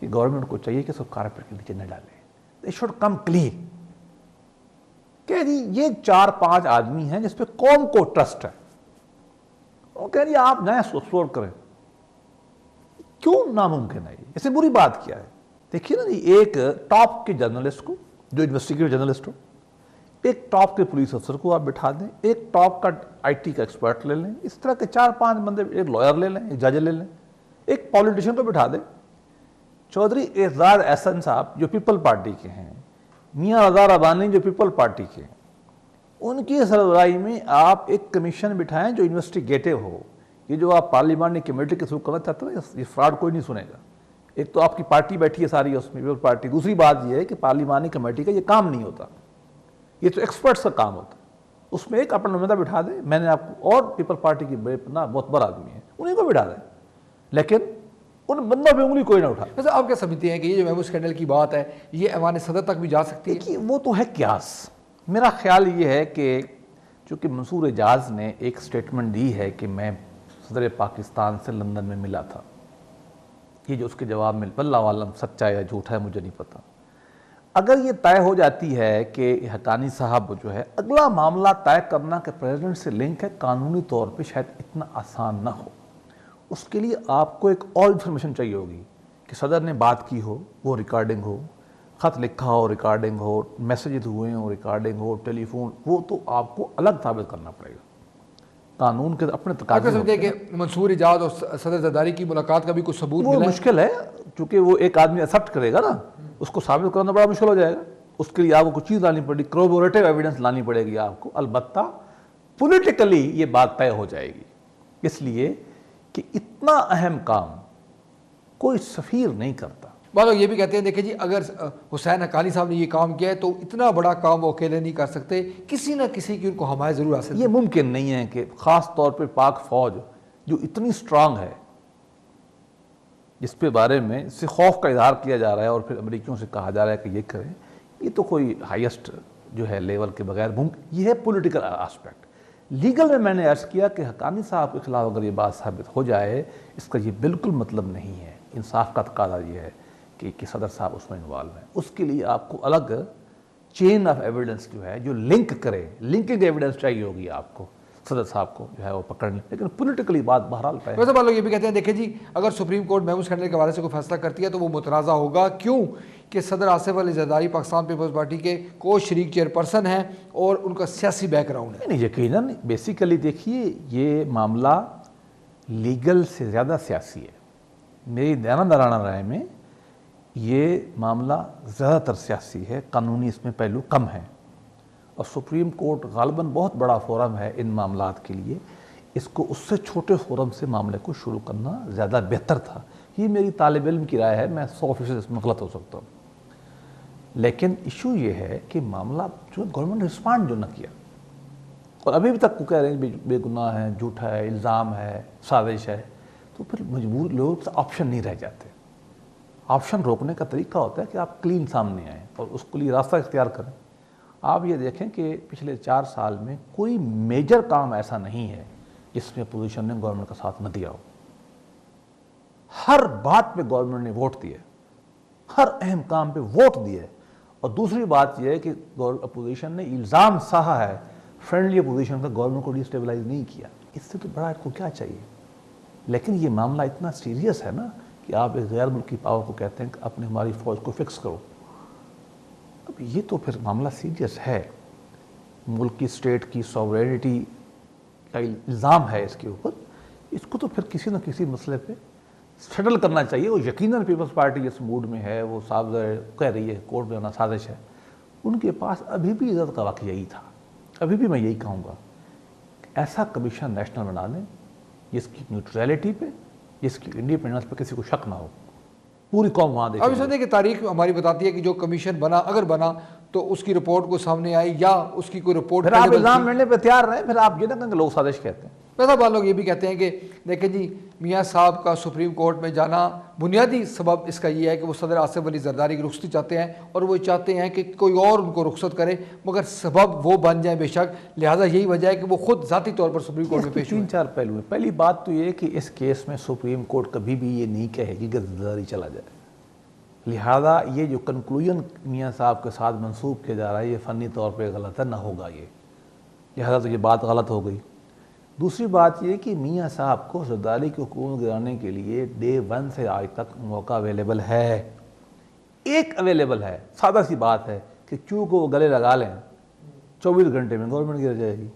کہ گورنمنٹ کو چاہیے کہ سب کارپیٹ کے نیچے نہ ڈالیں. دے شوڈ کم کلین کہ جی یہ 4-5 آدمی ہیں جس پہ قوم کو ٹرسٹ ہے. وہ کہہ رہی آپ جائیں ایکسپلور کریں. کیوں ناممکن ہے؟ اس سے بری بات کیا ہے؟ دیکھیے نا جی، ایک ٹاپ کے جرنلسٹ کو جو انویسٹیگیٹو جرنلسٹ ہو، ایک ٹاپ کے پولیس افسر کو آپ بٹھا دیں، ایک ٹاپ کا آئی ٹی کا ایکسپرٹ لے لیں، اس طرح کے 4-5 بندے، ایک لائر لے لیں، ایک جج لے لیں، ایک پولیٹیشین کو بٹھا دیں. چودھری اعزاز احسن صاحب جو پیپل پارٹی کے ہیں، میاں رضا ربانی جو پیپل پارٹی کے ہیں، ان کی سربراہی میں آپ ایک کمیشن بٹھائیں جو انویسٹیگیٹو ہو. یہ جو آپ پارلیمانی کمیٹی کے تھرو کرنا چاہتے ہیں یہ فراڈ کوئی نہیں سنے گا. ایک تو آپ کی پارٹی بیٹھی ہے ساری اس میں پیپل پارٹی، دوسری بات یہ ہے کہ پارلیمانی کمیٹی کا یہ کام نہیں ہوتا، یہ تو ایکسپرٹس کا کام ہوتا ہے. اس میں ایک اپنا نمائندہ بٹھا دیں، میں نے آپ کو، اور پیپل پارٹی کی بے پناہ بہت بڑا آدمی ہے انہیں کو بٹھا دیں، لیکن ان بندوں پہ انگلی کوئی نہ اٹھا. ویسے آپ کیا سمجھتے ہیں کہ یہ جو محمود اسکینڈل کی بات ہے یہ ایوان صدر تک بھی جا سکتی ہے؟ دیکھیے وہ تو ہے قیاس. میرا خیال یہ ہے کہ چونکہ منصور اعجاز نے ایک سٹیٹمنٹ دی ہے کہ میں صدر پاکستان سے لندن میں ملا تھا، یہ جو اس کے جواب میں واللہ عالم سچا ہے یا جھوٹا ہے مجھے نہیں پتا. اگر یہ طے ہو جاتی ہے کہ حقانی صاحب جو ہے، اگلا معاملہ طے کرنا کہ پریزیڈنٹ سے لنک ہے قانونی طور پہ شاید اتنا آسان نہ ہو. اس کے لیے آپ کو ایک اور انفارمیشن چاہیے ہوگی کہ صدر نے بات کی ہو، وہ ریکارڈنگ ہو، خط لکھا ہو ریکارڈنگ ہو، میسیجز ہوئے ہوں ریکارڈنگ ہو، ٹیلی فون، وہ تو آپ کو الگ ثابت کرنا پڑے گا. قانون کے اپنے تقاضے سمجھتے ہیں کہ منصور اعجاز اور صدر زرداری کی ملاقات کا بھی کوئی ثبوت وہ ملا ہے؟ مشکل ہے، چونکہ وہ ایک آدمی ایکسیپٹ کرے گا نا، اس کو ثابت کرنا بڑا مشکل ہو جائے گا. اس کے لیے آپ کو کچھ چیز لانی پڑے گی، کروبوریٹو ایویڈنس لانی پڑے گی آپ کو. البتہ پولیٹیکلی یہ بات طے ہو جائے گی، اس لیے کہ اتنا اہم کام کوئی سفیر نہیں کرتا. بعض لوگ یہ بھی کہتے ہیں دیکھیں جی اگر حسین حقانی صاحب نے یہ کام کیا ہے تو اتنا بڑا کام وہ اکیلے نہیں کر سکتے، کسی نہ کسی کی ان کو حمایت ضرور حاصل ہے. یہ ممکن نہیں ہے کہ خاص طور پہ پاک فوج جو اتنی سٹرانگ ہے، جس پہ بارے میں اس سے خوف کا اظہار کیا جا رہا ہے اور پھر امریکیوں سے کہا جا رہا ہے کہ یہ کریں، یہ تو کوئی ہائیسٹ جو ہے لیول کے بغیر ممکن. یہ ہے پولیٹیکل آسپیکٹ. لیگل میں نے عرض کیا کہ حقانی صاحب کے خلاف اگر یہ بات ثابت ہو جائے، اس کا یہ بالکل مطلب نہیں ہے. انصاف کا تقاضا یہ ہے کہ صدر صاحب اس میں انوالو ہیں. اس کے لیے آپ کو الگ چین آف ایویڈنس جو ہے جو لنک کرے، لنکنگ ایویڈنس چاہیے ہوگی آپ کو صدر صاحب کو جو ہے وہ پکڑنے. لیکن پولیٹیکلی بات بہرحال طے ہے. ویسے بعض لوگ یہ بھی کہتے ہیں دیکھیں جی اگر سپریم کورٹ محمود اسکینڈل کے حوالے سے کوئی فیصلہ کرتی ہے تو وہ متنازع ہوگا. کیوں کہ صدر آصف علی زرداری پاکستان پیپلز پارٹی کے کو شریک چیئرپرسن ہیں اور ان کا سیاسی بیک گراؤنڈ ہے. نہیں یقیناً بیسیکلی دیکھیے یہ معاملہ لیگل سے زیادہ سیاسی ہے. میری دارانہ رائے میں یہ معاملہ زیادہ تر سیاسی ہے، قانونی اس میں پہلو کم ہیں. اور سپریم کورٹ غالباً بہت بڑا فورم ہے ان معاملات کے لیے، اس کو اس سے چھوٹے فورم سے معاملے کو شروع کرنا زیادہ بہتر تھا. یہ میری طالب علم کی رائے ہے، میں 100% اس میں غلط ہو سکتا ہوں. لیکن ایشو یہ ہے کہ معاملہ جو گورنمنٹ نے رسپانڈ جو نہ کیا، اور ابھی بھی تک کو کہہ رہے ہیں بے گناہ ہے، جھوٹا ہے، الزام ہے، سازش ہے، تو پھر مجبور لوگوں سے آپشن نہیں رہ جاتے. آپشن روکنے کا طریقہ ہوتا ہے کہ آپ کلین سامنے آئیں اور اس کے لیے راستہ اختیار کریں. آپ یہ دیکھیں کہ پچھلے 4 سال میں کوئی میجر کام ایسا نہیں ہے جس میں اپوزیشن نے گورنمنٹ کا ساتھ نہ دیا ہو. ہر بات پہ گورنمنٹ نے ووٹ دیے، ہر اہم کام پہ ووٹ دیے. اور دوسری بات یہ ہے کہ اپوزیشن نے الزام سہا ہے فرینڈلی اپوزیشن کا، گورنمنٹ کو ڈی اسٹیبلائز نہیں کیا. اس سے تو بڑا آپ کو کیا چاہیے؟ لیکن یہ معاملہ اتنا سیریس ہے نا کہ آپ ایک غیر ملکی پاور کو کہتے ہیں کہ اپنے ہماری فوج کو فکس کرو. اب یہ تو پھر معاملہ سیریس ہے، ملک کی اسٹیٹ کی سوورینٹی کا الزام ہے اس کے اوپر. اس کو تو پھر کسی نہ کسی مسئلے پہ سیٹل کرنا چاہیے. وہ یقیناً پیپلز پارٹی جس موڈ میں ہے، وہ صاحب کہہ رہی ہے کورٹ میں آنا سازش ہے، ان کے پاس ابھی بھی عزت کا واقعہ یہی تھا. ابھی بھی میں یہی کہوں گا ایسا کمیشن نیشنل بنا لیں جس کی نیوٹرلٹی پہ، جس کی انڈیپینڈنس پہ کسی کو شک نہ ہو. پوری قوم وہاں دیکھے. اب اس وقت کہ تاریخ ہماری بتاتی ہے کہ جو کمیشن بنا اگر بنا تو اس کی رپورٹ کو سامنے آئی یا اس کی کوئی رپورٹ، پھر آپ الزام لڑنے پہ تیار رہیں، پھر آپ یہ نہ کہیں کہ لوگ سازش کہتے ہیں. ویسا بعض لوگ یہ بھی کہتے ہیں کہ دیکھیں جی میاں صاحب کا سپریم کورٹ میں جانا بنیادی سبب اس کا یہ ہے کہ وہ صدر آصف علی زرداری کی رخصتی چاہتے ہیں اور وہ چاہتے ہیں کہ کوئی اور ان کو رخصت کرے، مگر سبب وہ بن جائیں بے شک. لہٰذا یہی وجہ ہے کہ وہ خود ذاتی طور پر سپریم کورٹ میں پیش ہوئے. 3-4 پہلو ہیں. پہلی بات تو یہ کہ اس کیس میں سپریم کورٹ کبھی بھی یہ نہیں کہے گی کہ زرداری چلا جائے. لہذا یہ جو کنکلوژن میاں صاحب کے ساتھ منسوب کیا جا رہا ہے یہ فنی طور پہ غلط ہے، نہ ہوگا یہ، لہذا تو یہ بات غلط ہو گئی۔ دوسری بات یہ کہ میاں صاحب کو زرداری کی حکومت گرانے کے لیے ڈے ون سے آج تک موقع اویلیبل ہے، ایک اویلیبل ہے، سادہ سی بات ہے کہ کیوں کو وہ گلے لگا لیں، 24 گھنٹے میں گورنمنٹ گر جائے گی،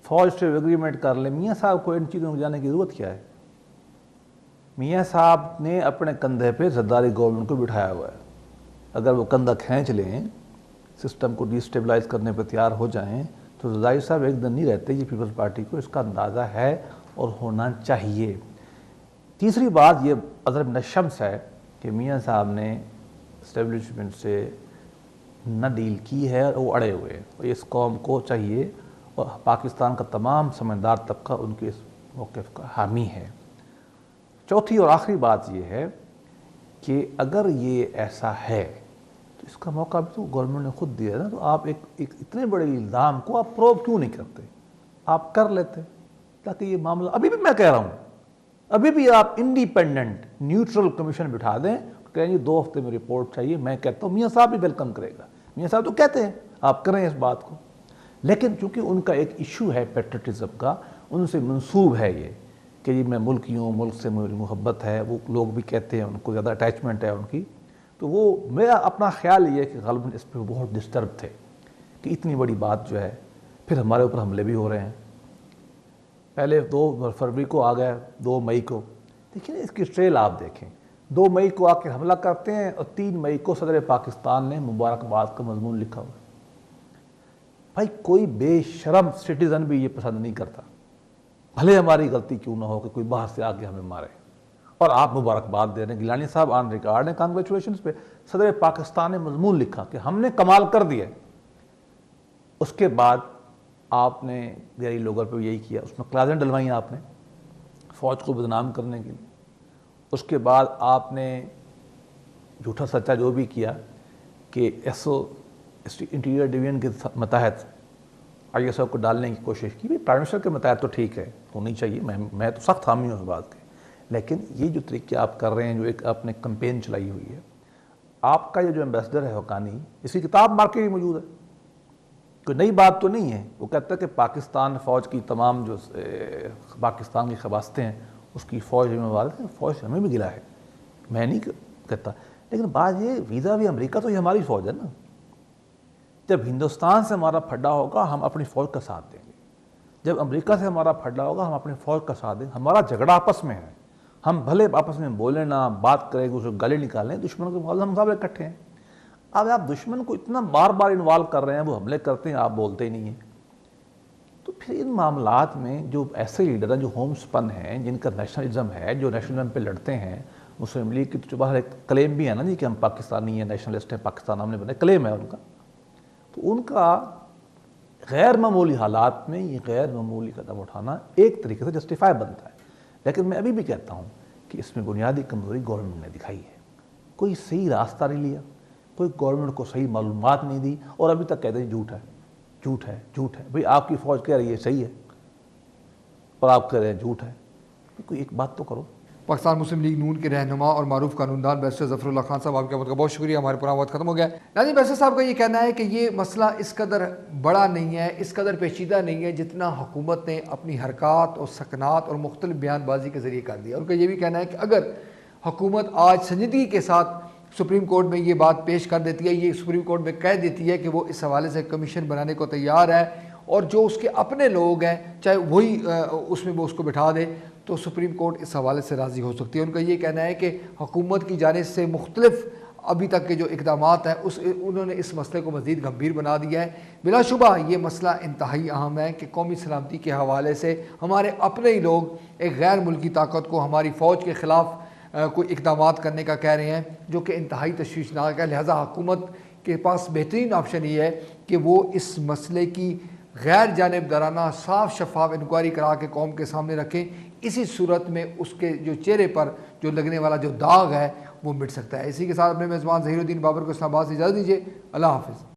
فوج سے ایگریمنٹ کر لیں۔ میاں صاحب کو ان چیزوں کو جانے کی ضرورت کیا ہے؟ میاں صاحب نے اپنے کندھے پہ زرداری گورنمنٹ کو بٹھایا ہوا ہے، اگر وہ کندھا کھینچ لیں، سسٹم کو ڈی اسٹیبلائز کرنے پہ تیار ہو جائیں تو زرداری صاحب ایک دن نہیں رہتے۔ یہ پیپلز پارٹی کو اس کا اندازہ ہے اور ہونا چاہیے۔ تیسری بات یہ اضرب من الشمس ہے کہ میاں صاحب نے اسٹیبلشمنٹ سے نہ ڈیل کی ہے اور وہ اڑے ہوئے ہیں، اور اس قوم کو چاہیے اور پاکستان کا تمام سمجھدار طبقہ ان کے اس موقف کا حامی ہے۔ چوتھی اور آخری بات یہ ہے کہ اگر یہ ایسا ہے تو اس کا موقع بھی تو گورنمنٹ نے خود دیا ہے نا، تو آپ ایک اتنے بڑے الزام کو آپ پروو کیوں نہیں کرتے؟ آپ کر لیتے تاکہ یہ معاملہ، ابھی بھی میں کہہ رہا ہوں، ابھی بھی آپ انڈیپینڈنٹ نیوٹرل کمیشن بٹھا دیں، کہیں جی 2 ہفتے میں رپورٹ چاہیے، میں کہتا ہوں میاں صاحب بھی ویلکم کرے گا، میاں صاحب تو کہتے ہیں آپ کریں اس بات کو، لیکن چونکہ ان کا ایک ایشو ہے پیٹریٹزم کا، ان سے منسوب ہے یہ کہ جی میں ملکی ہوں، ملک سے مجھے محبت ہے، وہ لوگ بھی کہتے ہیں ان کو زیادہ اٹیچمنٹ ہے ان کی، تو وہ میرا اپنا خیال یہ ہے کہ غالباً اس پہ بہت ڈسٹرب تھے کہ اتنی بڑی بات جو ہے، پھر ہمارے اوپر حملے بھی ہو رہے ہیں، پہلے 2 فروری کو آ گئے، 2 مئی کو، دیکھیں اس کی ٹریل آپ دیکھیں، 2 مئی کو آ کے حملہ کرتے ہیں اور 3 مئی کو صدر پاکستان نے مبارکباد کا مضمون لکھا ہوا ہے۔ بھائی کوئی بے شرم سٹیزن بھی یہ پسند نہیں کرتا، بھلے ہماری غلطی کیوں نہ ہو کہ کوئی باہر سے آگے ہمیں مارے، اور آپ مبارکباد دے رہے ہیں۔ گیلانی صاحب آن ریکارڈ ہیں، کانگریچولیشنز پہ صدر پاکستان نے مضمون لکھا کہ ہم نے کمال کر دیا۔ اس کے بعد آپ نے گیری لوگر پہ یہی کیا، اس میں کلازیں ڈلوائیں آپ نے فوج کو بدنام کرنے کے لیے۔ اس کے بعد آپ نے جھوٹا سچا جو بھی کیا کہ ایس او انٹیریئر ڈویژن کے متحد آئی ایس او کو ڈالنے کی کوشش کی۔ بھی پرائم منسٹر کے متحد تو ٹھیک ہے، ہونی چاہیے، میں تو سخت حامی ہوں اس بات کے، لیکن یہ جو طریقے آپ کر رہے ہیں، جو ایک آپ نے کمپین چلائی ہوئی ہے، آپ کا یہ جو ایمبیسڈر ہے حقانی، اس کی کتاب مارکیٹ میں موجود ہے، کوئی نئی بات تو نہیں ہے۔ وہ کہتا ہے کہ پاکستان فوج کی تمام جو پاکستان کی خباستیں ہیں اس کی فوج ذمہ وار ہے، فوج ہمیں بھی گلا ہے، میں نہیں کہتا، لیکن بات یہ ویزا بھی امریکہ تو یہ ہماری فوج ہے نا، جب ہندوستان سے ہمارا پھڈا ہوگا ہم اپنی فوج کا ساتھ دیں گے، جب امریکہ سے ہمارا پھڈا ہوگا ہم اپنی فوج کا ساتھ دیں گے۔ ہمارا جھگڑا آپس میں ہے، ہم بھلے آپس میں بولیں نہ، بات کریں گے، اسے گالے نکالیں، دشمن کے مقابلے اکٹھے ہیں۔ اب آپ دشمن کو اتنا بار بار انوالو کر رہے ہیں، وہ حملے کرتے ہیں، آپ بولتے ہی نہیں ہیں، تو پھر ان معاملات میں جو ایسے لیڈر ہیں جو ہوم سپن ہیں، جن کا نیشنلزم ہے، جو نیشنلزم پہ لڑتے ہیں، مسلم لیگ کی تو باہر ایک کلیم بھی ہے نا جی کہ ہم پاکستانی ہیں، نیشنلسٹ ہیں، پاکستان ہم نے بنا، کلیم ہے ان کا، تو ان کا غیر معمولی حالات میں یہ غیر معمولی قدم اٹھانا ایک طریقے سے جسٹیفائی بنتا ہے، لیکن میں ابھی بھی کہتا ہوں کہ اس میں بنیادی کمزوری گورنمنٹ نے دکھائی ہے، کوئی صحیح راستہ نہیں لیا، کوئی گورنمنٹ کو صحیح معلومات نہیں دی، اور ابھی تک کہتے ہیں جھوٹ ہے، جھوٹ ہے، جھوٹ ہے۔ بھئی آپ کی فوج کہہ رہی ہے صحیح ہے اور آپ کہہ رہے ہیں جھوٹ ہے، کوئی ایک بات تو کرو۔ پاکستان مسلم لیگ نون کے رہنما اور معروف قانون دان بیرسٹر ظفر اللہ خان صاحب، آپ کا بہت شکریہ، ہمارے پروگرام وقت ختم ہو گیا۔ ناظرین، بیرسٹر صاحب کا یہ کہنا ہے کہ یہ مسئلہ اس قدر بڑا نہیں ہے، اس قدر پیچیدہ نہیں ہے جتنا حکومت نے اپنی حرکات اور سکنات اور مختلف بیان بازی کے ذریعے کر دیا۔ ان کا یہ بھی کہنا ہے کہ اگر حکومت آج سنجیدگی کے ساتھ سپریم کورٹ میں یہ بات پیش کر دیتی ہے، یہ سپریم کورٹ میں کہہ دیتی ہے کہ وہ اس حوالے سے کمیشن بنانے کو تیار ہے، اور جو اس کے اپنے لوگ ہیں چاہے وہی اس میں وہ اس کو بٹھا دے، تو سپریم کورٹ اس حوالے سے راضی ہو سکتی ہے۔ ان کا یہ کہنا ہے کہ حکومت کی جانب سے مختلف ابھی تک کے جو اقدامات ہیں انہوں نے اس مسئلے کو مزید گمبھیر بنا دیا ہے۔ بلا شبہ یہ مسئلہ انتہائی اہم ہے کہ قومی سلامتی کے حوالے سے ہمارے اپنے ہی لوگ ایک غیر ملکی طاقت کو ہماری فوج کے خلاف کوئی اقدامات کرنے کا کہہ رہے ہیں، جو کہ انتہائی تشویشناک ہے۔ لہٰذا حکومت کے پاس بہترین آپشن یہ ہے کہ وہ اس مسئلے کی غیر جانبدارانہ صاف شفاف انکوائری کرا کے قوم کے سامنے رکھیں۔ اسی صورت میں اس کے جو چہرے پر جو لگنے والا جو داغ ہے وہ مٹ سکتا ہے۔ اسی کے ساتھ اپنے میزبان ظہیر الدین بابر کو اسلام آباد سے اجازت دیجیے۔ اللہ حافظ۔